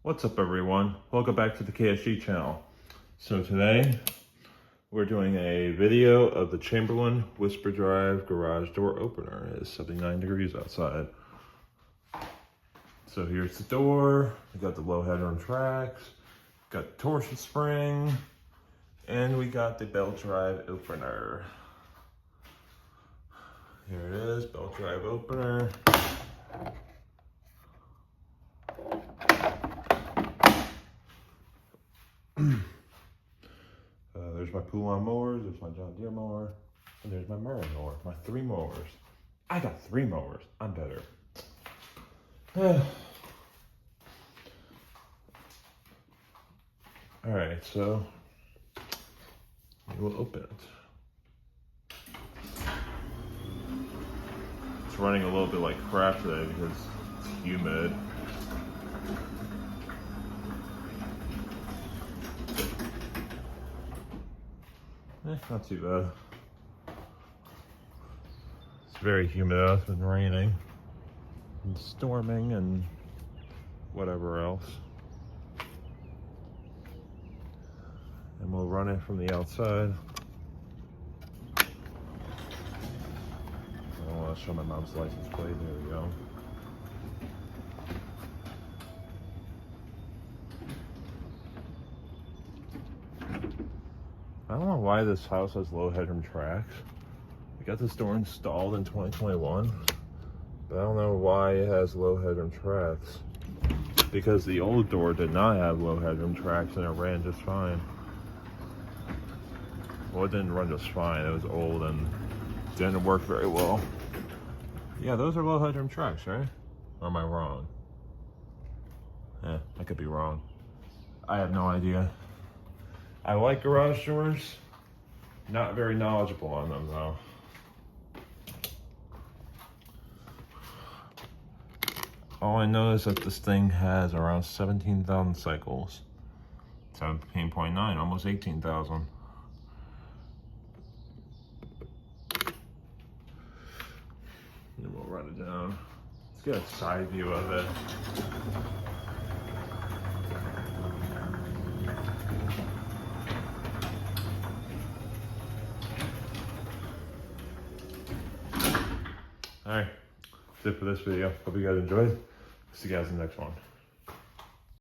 What's up everyone? Welcome back to the KSG channel. So today we're doing a video of the Chamberlain Whisper Drive garage door opener. It's 79 degrees outside. So here's the door. We got the low headroom tracks, got the torsion spring, and we got the belt drive opener. Here it is, belt drive opener. There's my pull-on mowers, there's my John Deere mower, and there's my Merlin mower, my 3 mowers. I got 3 mowers, I'm better. Alright, so we will open it. It's running a little bit like crap today because it's humid. Not too bad. It's very humid out. It's been raining and storming and whatever else. And we'll run it from the outside. I want to show my mom's license plate. There we go. I don't know why this house has low headroom tracks. We got this door installed in 2021, but I don't know why it has low headroom tracks. Because the old door did not have low headroom tracks and it ran just fine. Well, it didn't run just fine. It was old and didn't work very well. Yeah, those are low headroom tracks, right? Or am I wrong? Yeah, I could be wrong. I have no idea. I like garage doors, not very knowledgeable on them though. All I know is that this thing has around 17,000 cycles. 17.9, almost 18,000. And we'll run it down. Let's get a side view of it. Alright, that's it for this video. Hope you guys enjoyed. See you guys in the next one.